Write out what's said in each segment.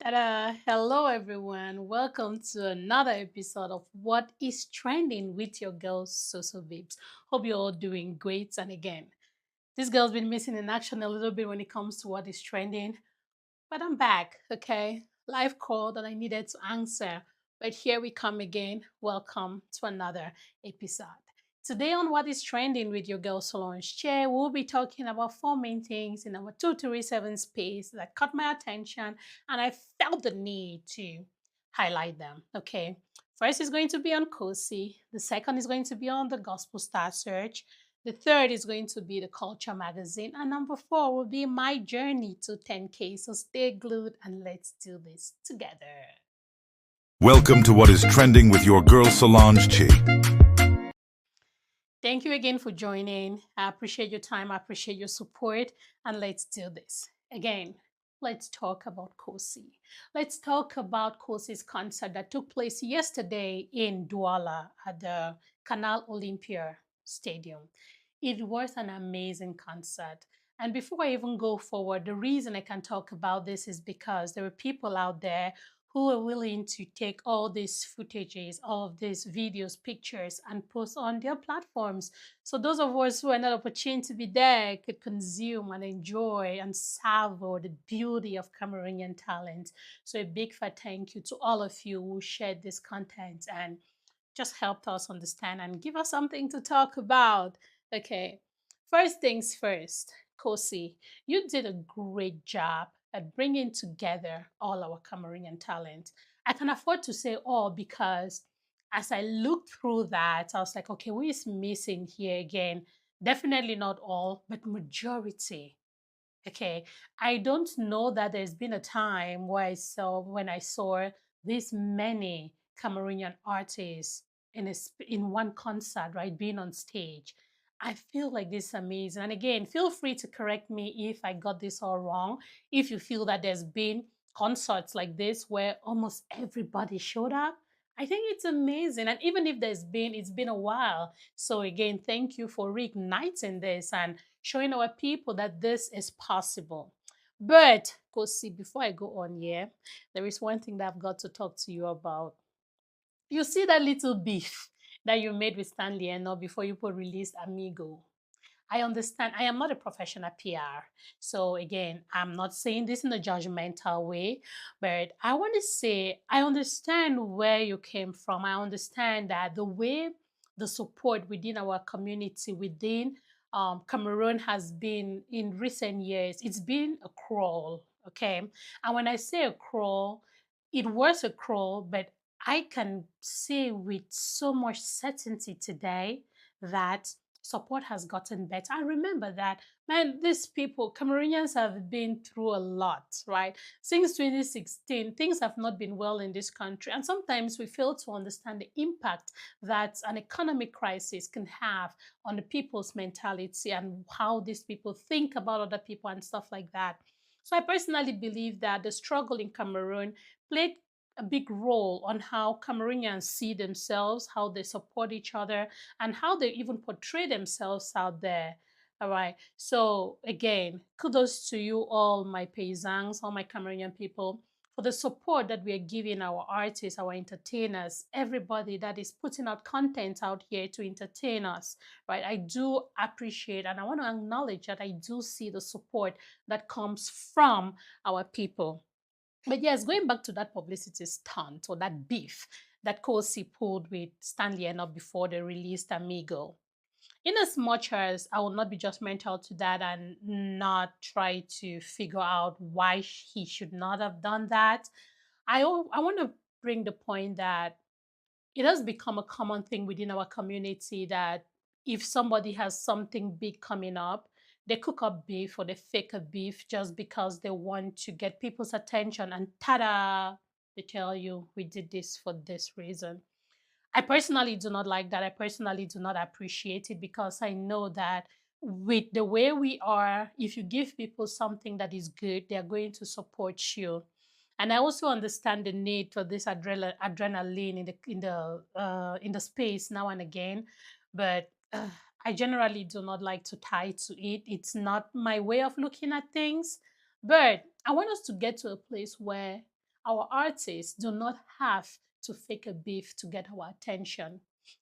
Hello everyone. Welcome to another episode of What is Trending with your girls, Soso Babes. Hope you're all doing great. And again, this girl's been missing in action a little bit when it comes to what is trending, but I'm back, okay? Life called and I needed to answer. But here we come again. Welcome to another episode. Today on What is Trending with your girl Solange Chair, we'll be talking about four main things in our 237 space that caught my attention and I felt the need to highlight them. Okay. First is going to be on Kocee'S. The second is going to be on the Gospel Star Search. The third is going to be the Culture magazine. And number four will be my journey to 10K. So stay glued and let's do this together. Welcome to What is Trending with your girl Solange Chi. Thank you again for joining. I appreciate your time. I appreciate your support. And let's do this. Again, let's talk about Kocee'S. Let's talk about Kocee'S concert that took place yesterday in Douala at the Canal Olympia Stadium. It was an amazing concert. And before I even go forward, the reason I can talk about this is because there were people out there who were willing to take all these footages, all of these videos, pictures, and post on their platforms. So those of us who are not opportunity to be there could consume and enjoy and savor the beauty of Cameroonian talent. So a big fat thank you to all of you who shared this content and just helped us understand and give us something to talk about. Okay, first things first, Kosi, you did a great job at bringing together all our Cameroonian talent. I can afford to say all because as I looked through that, I was like, okay, who is missing here again? Definitely not all, but majority. Okay, I don't know that there's been a time where when I saw this many Cameroonian artists in one concert, right, being on stage. I feel like this is amazing. And again, feel free to correct me if I got this all wrong. If you feel that there's been concerts like this where almost everybody showed up, I think it's amazing. And even if it's been a while. So again, thank you for reigniting this and showing our people that this is possible. But, Kosi, before I go on here, there is one thing that I've got to talk to you about. You see that little beef that you made with Stanley and all before you put released Amigo. I understand. I am not a professional PR. So again, I'm not saying this in a judgmental way, but I want to say I understand where you came from. I understand that the way the support within our community, within Cameroon has been in recent years, it's been a crawl. Okay. And when I say a crawl, it was a crawl, but I can say with so much certainty today that support has gotten better. I remember that, man, these people, Cameroonians have been through a lot, right? Since 2016, things have not been well in this country. And sometimes we fail to understand the impact that an economic crisis can have on the people's mentality and how these people think about other people and stuff like that. So I personally believe that the struggle in Cameroon played a big role on how Cameroonians see themselves, how they support each other, and how they even portray themselves out there. All right. So again, kudos to you all, my paysans, all my Cameroonian people, for the support that we are giving our artists, our entertainers, everybody that is putting out content out here to entertain us. Right. I do appreciate and I want to acknowledge that I do see the support that comes from our people. But yes, going back to that publicity stunt or that beef that Kosi pulled with Stanley Enoch before they released Amigo. In as much as I will not be judgmental to that and not try to figure out why he should not have done that, I want to bring the point that it has become a common thing within our community that if somebody has something big coming up, they cook up beef or they fake a beef just because they want to get people's attention and ta-da, they tell you we did this for this reason. I personally do not like that. I personally do not appreciate it because I know that with the way we are, if you give people something that is good, they are going to support you. And I also understand the need for this adrenaline in the space now and again, but I generally do not like to tie to it. It's not my way of looking at things. But I want us to get to a place where our artists do not have to fake a beef to get our attention.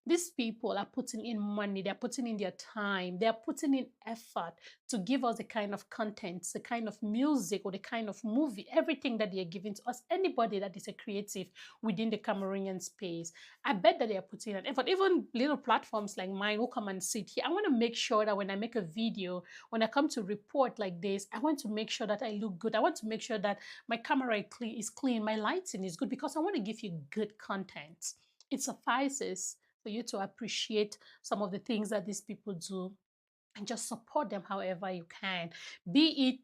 These people are putting in money, they're putting in their time, they're putting in effort to give us the kind of content, the kind of music, or the kind of movie, everything that they're giving to us. Anybody that is a creative within the Cameroonian space, I bet that they are putting an effort. Even little platforms like mine who come and sit here, I want to make sure that when I make a video, when I come to report like this, I want to make sure that I look good. I want to make sure that my camera is clean, my lighting is good, because I want to give you good content. It suffices for you to appreciate some of the things that these people do and just support them however you can, be it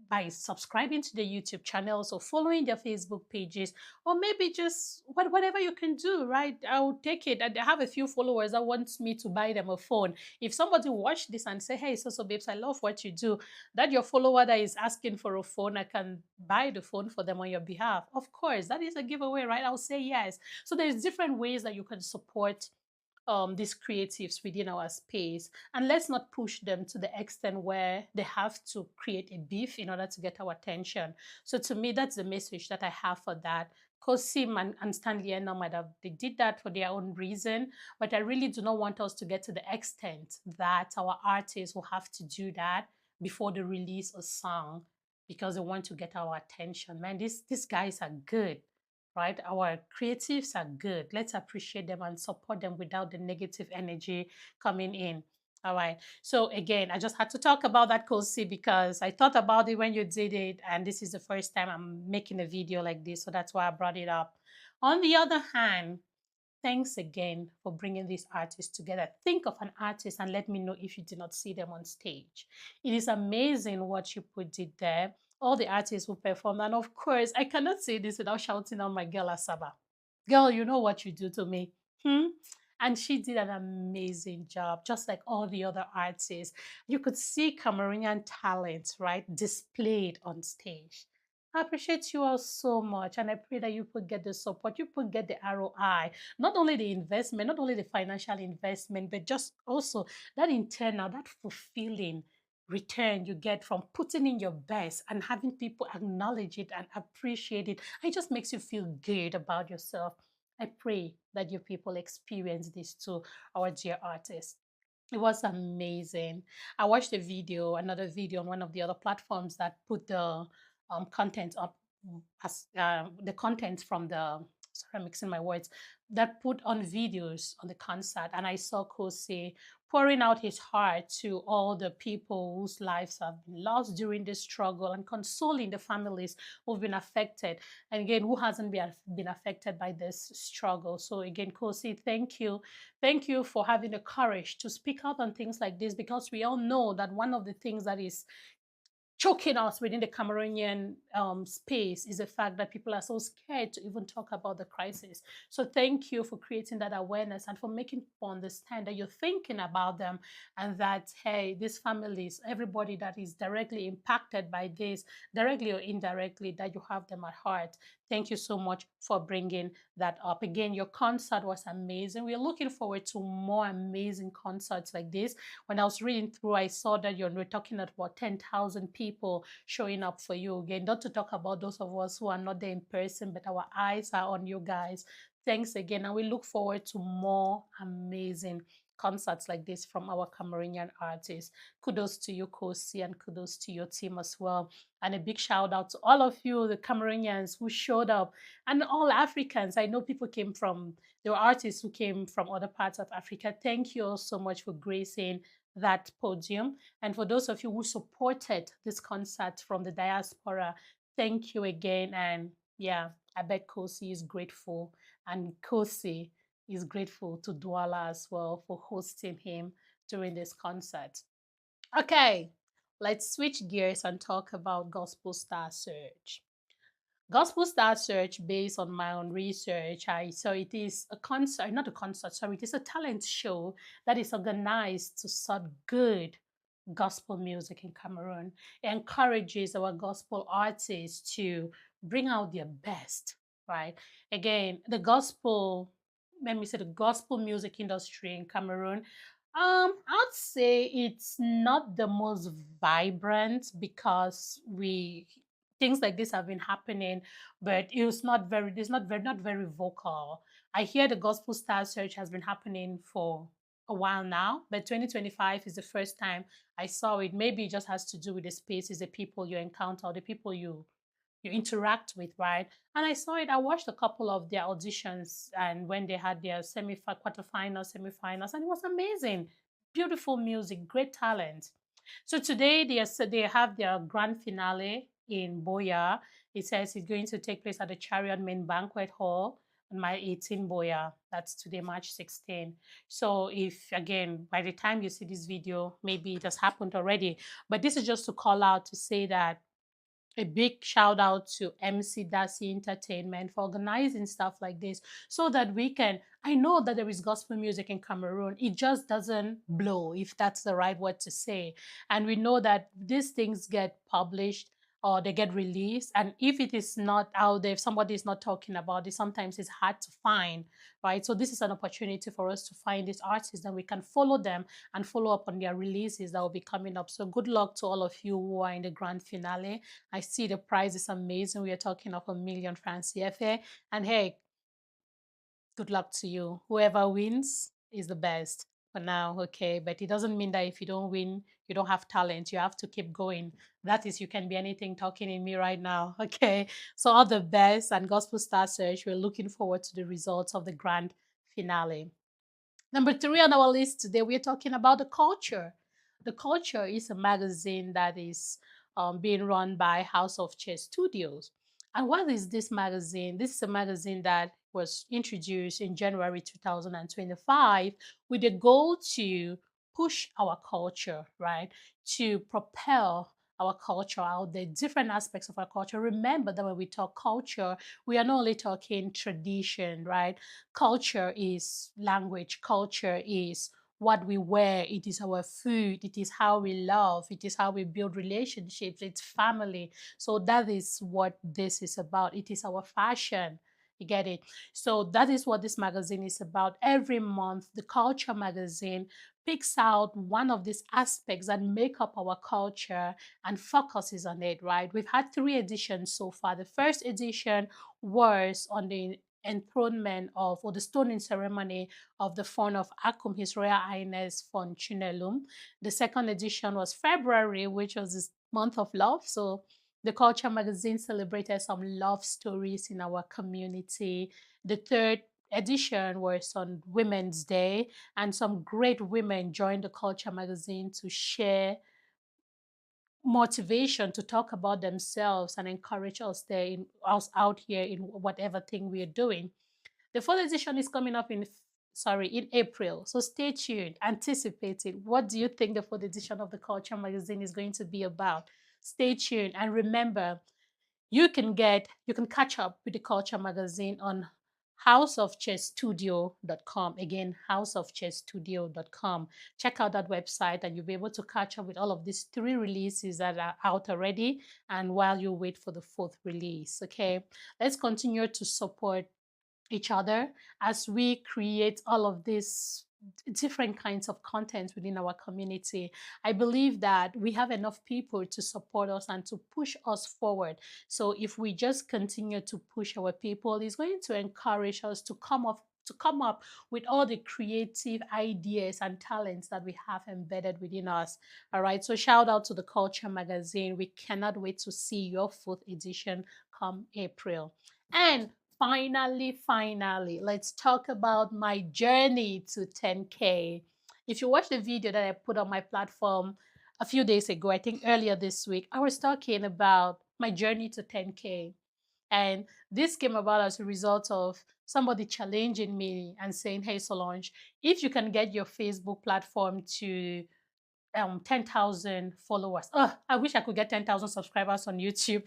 by subscribing to the YouTube channels or following their Facebook pages, or maybe just whatever you can do, right? I'll take it. I have a few followers that want me to buy them a phone. If somebody watch this and say, hey, so babes, I love what you do, that your follower that is asking for a phone, I can buy the phone for them on your behalf. Of course, that is a giveaway, right? I'll say yes. So there's different ways that you can support these creatives within our space, and let's not push them to the extent where they have to create a beef in order to get our attention. So to me, that's the message that I have for that. Kocee'S and Stanley and might have they did that for their own reason, but I really do not want us to get to the extent that our artists will have to do that before they release a song because they want to get our attention. Man, these guys are good, right? Our creatives are good. Let's appreciate them and support them without the negative energy coming in. All right. So again, I just had to talk about that, Kosi, because I thought about it when you did it, and this is the first time I'm making a video like this, so that's why I brought it up. On the other hand, thanks again for bringing these artists together. Think of an artist and let me know if you did not see them on stage. It is amazing what you put it there. All the artists who performed. And of course, I cannot say this without shouting out my girl Asaba. Girl, you know what you do to me. Hmm? And she did an amazing job, just like all the other artists. You could see Cameroonian talent, right, displayed on stage. I appreciate you all so much, and I pray that you could get the support, you could get the ROI, not only the investment, not only the financial investment, but just also that internal, that fulfilling return you get from putting in your best and having people acknowledge it and appreciate it. It just makes you feel good about yourself. I pray that you people experience this too, our dear artists. It was amazing. I watched a video, another video on one of the other platforms that put the content up as the content from the, sorry, I'm mixing my words, that put on videos on the concert. And I saw Kocee'S pouring out his heart to all the people whose lives have been lost during this struggle and consoling the families who've been affected. And again, who hasn't been affected by this struggle. So again, Kocee'S, thank you. Thank you for having the courage to speak out on things like this, because we all know that one of the things that is choking us within the Cameroonian space is the fact that people are so scared to even talk about the crisis. So thank you for creating that awareness and for making people understand that you're thinking about them, and that, hey, these families, everybody that is directly impacted by this, directly or indirectly, that you have them at heart. Thank you so much for bringing that up. Again, your concert was amazing. We're looking forward to more amazing concerts like this. When I was reading through, I saw that we're talking about 10,000 people showing up for you. Again, not to talk about those of us who are not there in person, but our eyes are on you guys. Thanks again. And we look forward to more amazing concerts like this from our Cameroonian artists. Kudos to you, Kocee'S, and kudos to your team as well. And a big shout out to all of you, the Cameroonians who showed up, and all Africans. I know people came from, there were artists who came from other parts of Africa. Thank you all so much for gracing that podium. And for those of you who supported this concert from the diaspora, thank you again. And yeah, I bet Kocee'S is grateful. And Kocee'S is grateful to Douala as well for hosting him during this concert. Okay, let's switch gears and talk about Gospel Star Search. Gospel Star Search, based on my own research, I saw it is a concert, not a concert, sorry, it is a talent show that is organized to sort good gospel music in Cameroon. It encourages our gospel artists to bring out their best, right? Again, the gospel, let me say the gospel music industry in Cameroon, I'd say it's not the most vibrant because we things like this have been happening, but it's not very vocal. I hear the gospel star search has been happening for a while now, but 2025 is the first time I saw it. Maybe it just has to do with the spaces, the people you encounter, the people you interact with, right? And I saw it. I watched a couple of their auditions and when they had their quarterfinals, semifinals, and it was amazing. Beautiful music, great talent. So today they have their grand finale in Boya. It says it's going to take place at the Chariot Main Banquet Hall on my 18 Boya. That's today, March 16. So if again, by the time you see this video, maybe it has happened already. But this is just to call out to say that a big shout out to MC Darcy Entertainment for organizing stuff like this so that we can. I know that there is gospel music in Cameroon. It just doesn't blow, if that's the right word to say. And we know that these things get published or they get released. And if it is not out there, if somebody is not talking about it, sometimes it's hard to find, right? So this is an opportunity for us to find these artists and we can follow them and follow up on their releases that will be coming up. So good luck to all of you who are in the grand finale. I see the prize is amazing. We are talking of £1 million CFA. And hey, good luck to you. Whoever wins is the best for now, okay? But it doesn't mean that if you don't win, you don't have talent. You have to keep going. That is, you can be anything talking in me right now, okay? So all the best and Gospel Star Search. We're looking forward to the results of the grand finale. Number three on our list today, we're talking about the Culture. The Culture is a magazine that is being run by House of Chess Studios. And what is this magazine? This is a magazine that was introduced in January 2025 with the goal to push our culture, right? To propel our culture out there, different aspects of our culture. Remember that when we talk culture, we are not only talking tradition, right? Culture is language, culture is what we wear, it is our food, it is how we love, it is how we build relationships, it's family. So that is what this is about. It is our fashion. You get it? So that is what this magazine is about. Every month, the Culture magazine picks out one of these aspects that make up our culture and focuses on it, right? We've had 3 editions so far. The first edition was on the enthronement of, or the stoning ceremony of the Fawn of Akum, His Royal Highness Fawn Chinelum. The second edition was February, which was this month of love. So the Culture magazine celebrated some love stories in our community. The third edition was on Women's Day, and some great women joined the Culture magazine to share motivation to talk about themselves and encourage us there in us out here in whatever thing we are doing. The fall edition is coming up in April. So stay tuned, anticipate it. What do you think the fourth edition of the Culture magazine is going to be about? Stay tuned and remember, you can catch up with the Culture magazine on houseofchessstudio.com. Again, houseofchessstudio.com. Check out that website and you'll be able to catch up with all of these 3 releases that are out already and while you wait for the fourth release. Okay, let's continue to support each other as we create all of these different kinds of content within our community. I believe that we have enough people to support us and to push us forward. So if we just continue to push our people, it's going to encourage us to come up with all the creative ideas and talents that we have embedded within us. All right. So shout out to the Culture magazine. We cannot wait to see your fourth edition come April. And finally, let's talk about my journey to 10K. If you watch the video that I put on my platform a few days ago, I think earlier this week, I was talking about my journey to 10K. And this came about as a result of somebody challenging me and saying, hey, Solange, if you can get your Facebook platform to 10,000 followers. Oh, I wish I could get 10,000 subscribers on YouTube.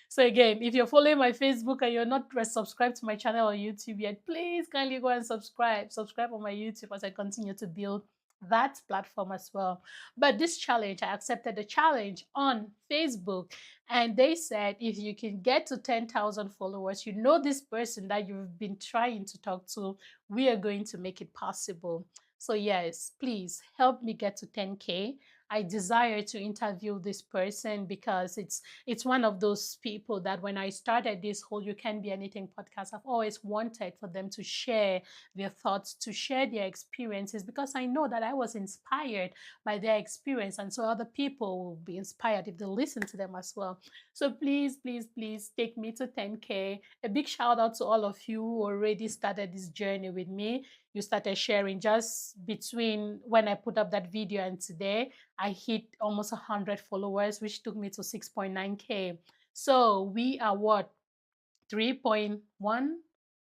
So again, if you're following my Facebook and you're not subscribed to my channel on YouTube yet, please kindly go and subscribe. Subscribe on my YouTube as I continue to build that platform as well. But this challenge, I accepted the challenge on Facebook, and they said if you can get to 10,000 followers, you know this person that you've been trying to talk to, we are going to make it possible. So yes, please help me get to 10K. I desire to interview this person because it's one of those people that when I started this whole You Can Be Anything podcast, I've always wanted for them to share their thoughts, to share their experiences, because I know that I was inspired by their experience. And so other people will be inspired if they listen to them as well. So please, please, please take me to 10K. A big shout out to all of you who already started this journey with me. You started sharing just between when I put up that video and today. I hit almost 100 followers, which took me to 6.9K. So we are what? 3.1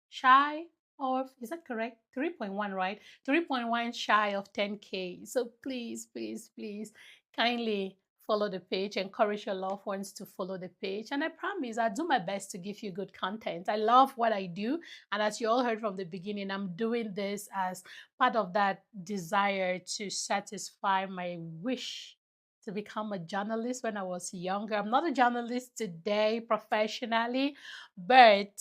shy of, is that correct? 3.1, right? 3.1 shy of 10K. So please, please, please kindly follow the page. Encourage your loved ones to follow the page. And I promise I'll do my best to give you good content. I love what I do. And as you all heard from the beginning, I'm doing this as part of that desire to satisfy my wish to become a journalist when I was younger. I'm not a journalist today professionally, but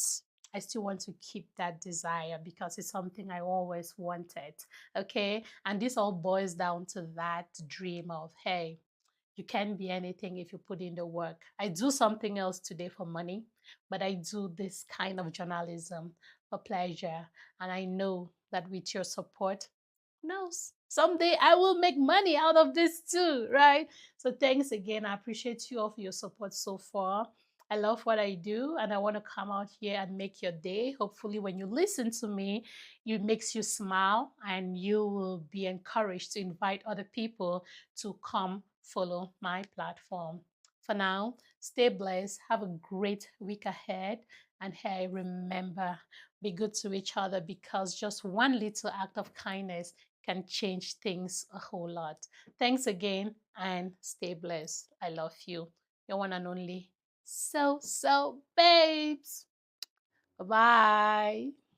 I still want to keep that desire because it's something I always wanted. Okay. And this all boils down to that dream of, hey, you can be anything if you put in the work. I do something else today for money, but I do this kind of journalism for pleasure. And I know that with your support, who knows? Someday I will make money out of this too, right? So thanks again. I appreciate you all for your support so far. I love what I do and I want to come out here and make your day. Hopefully when you listen to me, it makes you smile and you will be encouraged to invite other people to come follow my platform. For now, stay blessed. Have a great week ahead. And hey, remember, be good to each other because just one little act of kindness can change things a whole lot. Thanks again and stay blessed. I love you. Your one and only. So, babes. Bye bye.